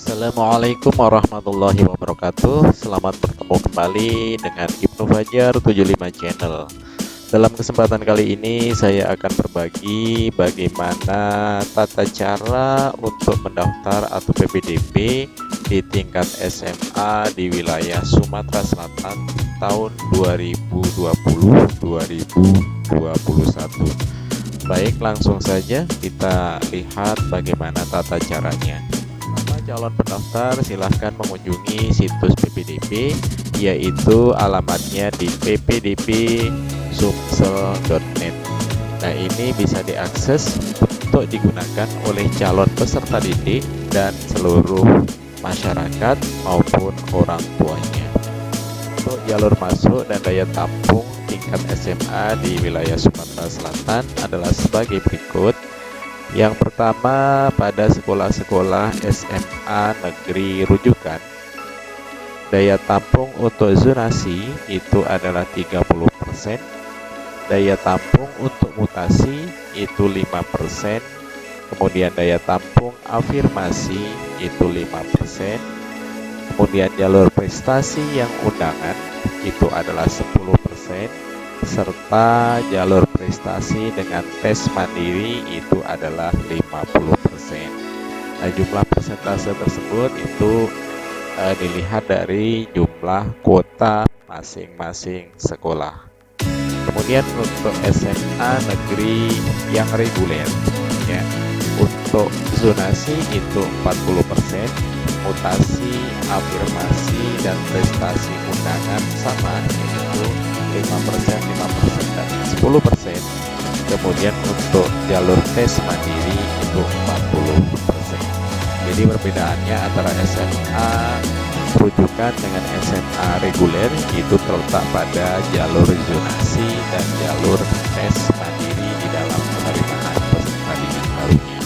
Assalamualaikum warahmatullahi wabarakatuh. Selamat bertemu kembali dengan Ibnu Fajar 75 Channel. Dalam kesempatan kali ini saya akan berbagi bagaimana tata cara untuk mendaftar atau PPDB di tingkat SMA di wilayah Sumatera Selatan tahun 2020-2021. Baik, langsung saja kita lihat bagaimana tata caranya. Calon pendaftar silahkan mengunjungi situs PPDB, yaitu alamatnya di ppdb.sumsel.net. Nah, ini bisa diakses untuk digunakan oleh calon peserta didik dan seluruh masyarakat maupun orang tuanya. Untuk jalur masuk dan daya tampung tingkat SMA di wilayah Sumatera Selatan adalah sebagai berikut. Yang pertama, pada sekolah-sekolah SMA negeri rujukan, daya tampung untuk zonasi itu adalah 30%, daya tampung untuk mutasi itu 5%, kemudian daya tampung afirmasi itu 5%, kemudian jalur prestasi yang undangan itu adalah 10%, serta jalur prestasi dengan tes mandiri itu adalah 50%. Nah, jumlah persentase tersebut itu dilihat dari jumlah kuota masing-masing sekolah. Kemudian untuk SMA negeri yang reguler, ya, untuk zonasi itu 40%, mutasi, afirmasi, dan prestasi undangan sama, yaitu 5%, 5%, dan 10%. Kemudian untuk jalur tes mandiri itu 40%. Jadi perbedaannya antara SMA rujukan dengan SMA reguler itu terletak pada jalur zonasi dan jalur tes mandiri di dalam penerimaan peserta didik barunya.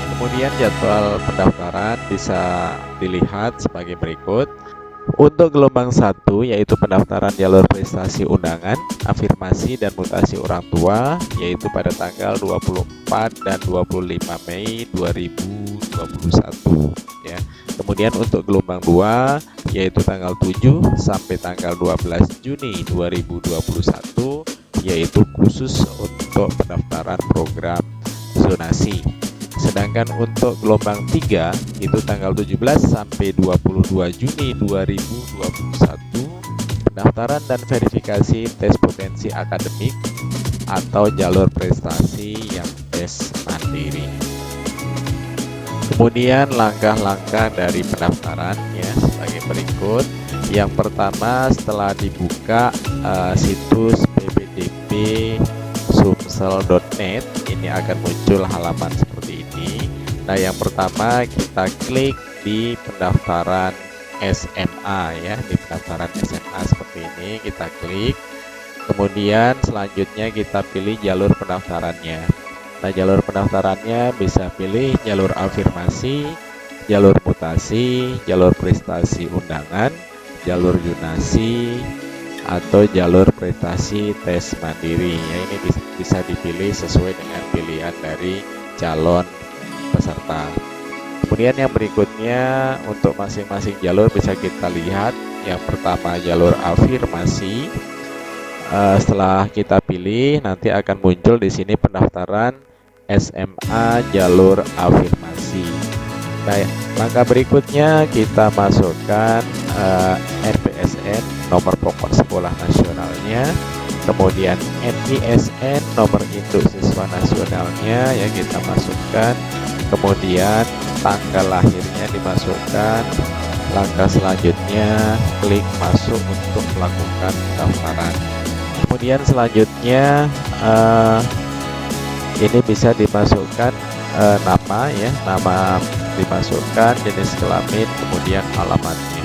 Kemudian jadwal pendaftaran bisa dilihat sebagai berikut. Untuk gelombang 1, yaitu pendaftaran jalur prestasi undangan, afirmasi, dan mutasi orang tua, yaitu pada tanggal 24 dan 25 Mei 2021, ya. Kemudian untuk gelombang 2, yaitu tanggal 7 sampai tanggal 12 Juni 2021, yaitu khusus untuk pendaftaran program zonasi. Sedangkan untuk gelombang 3 itu tanggal 17 sampai 22 Juni 2021, pendaftaran dan verifikasi tes potensi akademik atau jalur prestasi yang tes mandiri. Kemudian langkah-langkah dari pendaftaran, ya, sebagai berikut. Yang pertama, setelah dibuka situs ppdb.sumsel.net, ini akan muncul halaman seperti ini. Nah, yang pertama kita klik di pendaftaran SMA, ya, di pendaftaran SMA seperti ini kita klik. Kemudian selanjutnya kita pilih jalur pendaftarannya. Nah, jalur pendaftarannya bisa pilih jalur afirmasi, jalur mutasi, jalur prestasi undangan, jalur zonasi, atau jalur prestasi tes mandiri, ya. Ini bisa dipilih sesuai dengan pilihan dari calon peserta. Kemudian yang berikutnya untuk masing-masing jalur bisa kita lihat. Yang pertama jalur afirmasi. Setelah kita pilih, nanti akan muncul di sini pendaftaran SMA jalur afirmasi. Nah, langkah berikutnya kita masukkan NPSN, nomor pokok sekolah nasionalnya, kemudian NISN, nomor induk siswa nasionalnya, yang kita masukkan, kemudian tanggal lahirnya dimasukkan. Langkah selanjutnya klik masuk untuk melakukan pendaftaran. Kemudian selanjutnya ini bisa dimasukkan nama, ya, nama dimasukkan, jenis kelamin, kemudian alamatnya.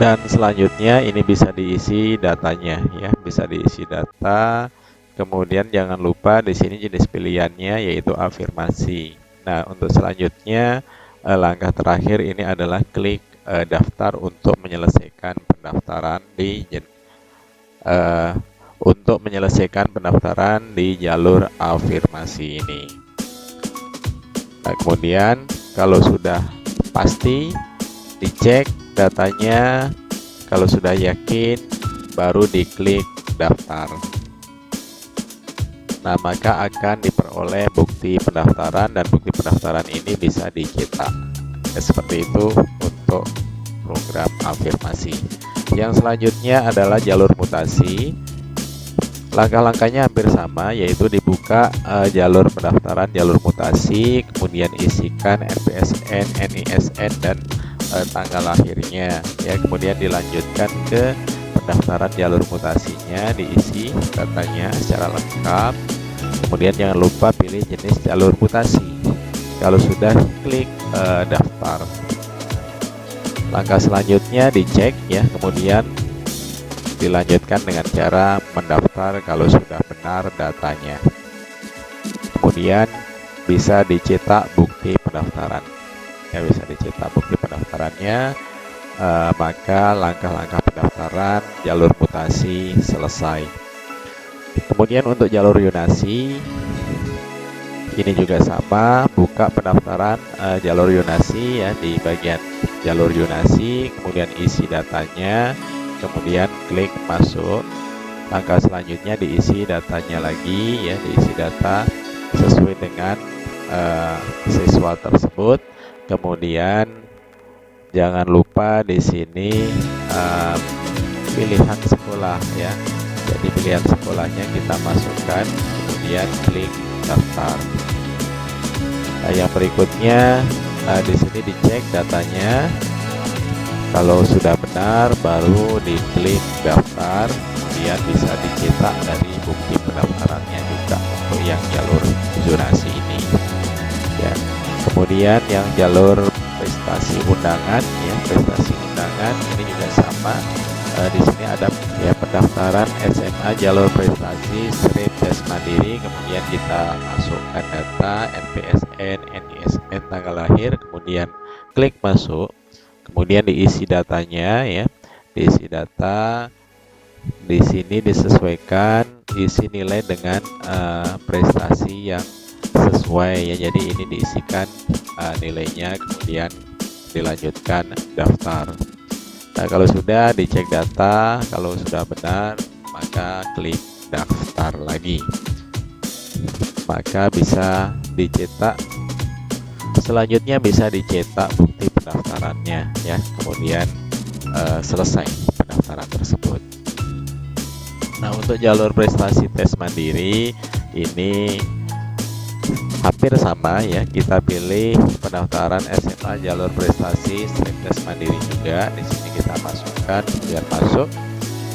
Dan selanjutnya ini bisa diisi datanya, ya, bisa diisi data. Kemudian jangan lupa di sini jenis pilihannya yaitu afirmasi. Nah, untuk selanjutnya langkah terakhir ini adalah klik daftar untuk menyelesaikan pendaftaran di jalur afirmasi ini. Nah, kemudian Kalau sudah pasti, dicek datanya. Kalau sudah yakin, baru diklik daftar. Nah, maka akan diperoleh bukti pendaftaran, dan bukti pendaftaran ini bisa dicetak. Seperti itu untuk program afirmasi. Yang selanjutnya adalah jalur mutasi. Langkah-langkahnya hampir sama, yaitu dibuka jalur pendaftaran, jalur mutasi, kemudian isikan NPSN, NISN, dan tanggal lahirnya. Ya, kemudian dilanjutkan ke pendaftaran jalur mutasinya, diisi datanya secara lengkap. Kemudian jangan lupa pilih jenis jalur mutasi. Kalau sudah, klik daftar. Langkah selanjutnya dicek ya, kemudian dilanjutkan dengan cara mendaftar kalau sudah benar datanya. Kemudian bisa dicetak bukti pendaftaran. Ya, bisa dicetak bukti pendaftarannya. Maka langkah-langkah pendaftaran jalur mutasi selesai. Kemudian untuk jalur yonasi, ini juga sama, buka pendaftaran jalur yonasi ya, di bagian jalur yonasi, kemudian isi datanya, kemudian klik masuk. Langkah selanjutnya diisi datanya lagi ya, diisi data sesuai dengan siswa tersebut. Kemudian jangan lupa di sini pilihan sekolah ya. Jadi pilihan sekolahnya kita masukkan, kemudian klik daftar. Nah, yang berikutnya di sini dicek datanya. Kalau sudah benar, baru diklik daftar. Kemudian bisa dicetak dari bukti pendaftarannya juga untuk yang jalur zonasi ini. Ya. Kemudian yang jalur prestasi undangan ya, prestasi undangan ini juga sama. Di sini ada ya pendaftaran SMA jalur prestasi strip tes mandiri, kemudian kita masukkan data NPSN, NISN, tanggal lahir, kemudian klik masuk, kemudian diisi datanya ya, diisi data. Di sini disesuaikan isi nilai dengan prestasi yang sesuai ya, jadi ini diisikan nilainya, kemudian dilanjutkan daftar. Nah, kalau sudah dicek data, kalau sudah benar, maka klik daftar lagi. Maka bisa dicetak. Selanjutnya bisa dicetak bukti pendaftarannya ya. Kemudian selesai pendaftaran tersebut. Nah, untuk jalur prestasi tes mandiri ini hampir sama ya, kita pilih pendaftaran SMA jalur prestasi strip tes mandiri juga. Di sini kita masukkan biar masuk,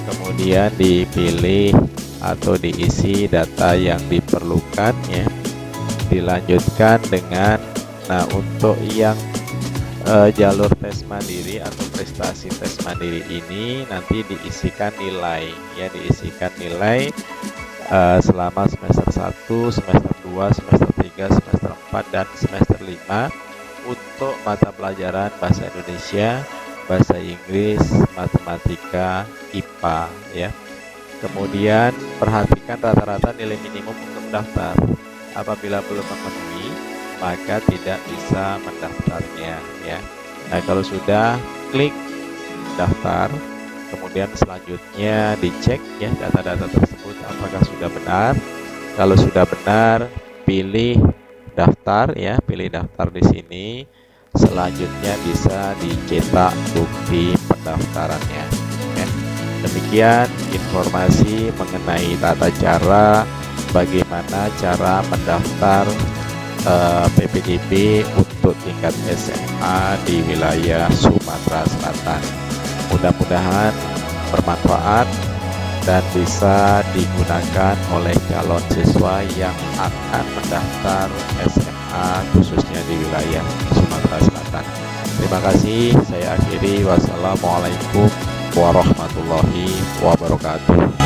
kemudian dipilih atau diisi data yang diperlukan ya, dilanjutkan dengan untuk yang jalur tes mandiri atau prestasi tes mandiri ini nanti diisikan nilai ya, diisikan nilai selama semester 1, semester 2, semester 3, semester 4, dan semester 5 untuk mata pelajaran bahasa Indonesia, bahasa Inggris, matematika, IPA ya. Kemudian perhatikan rata-rata nilai minimum untuk mendaftar. Apabila belum memenuhi, maka tidak bisa mendaftarnya ya. Nah, kalau sudah, klik daftar. Kemudian selanjutnya dicek ya data-data tersebut apakah sudah benar. Kalau sudah benar, pilih daftar ya, pilih daftar di sini. Selanjutnya bisa dicetak bukti pendaftarannya. Ya. Demikian informasi mengenai tata cara bagaimana cara mendaftar PPDB untuk tingkat SMA di wilayah Sumatera Selatan. Mudah-mudahan bermanfaat dan bisa digunakan oleh calon siswa yang akan mendaftar SMA khususnya di wilayah Sumatera Selatan. Terima kasih, saya akhiri. Wassalamualaikum warahmatullahi wabarakatuh.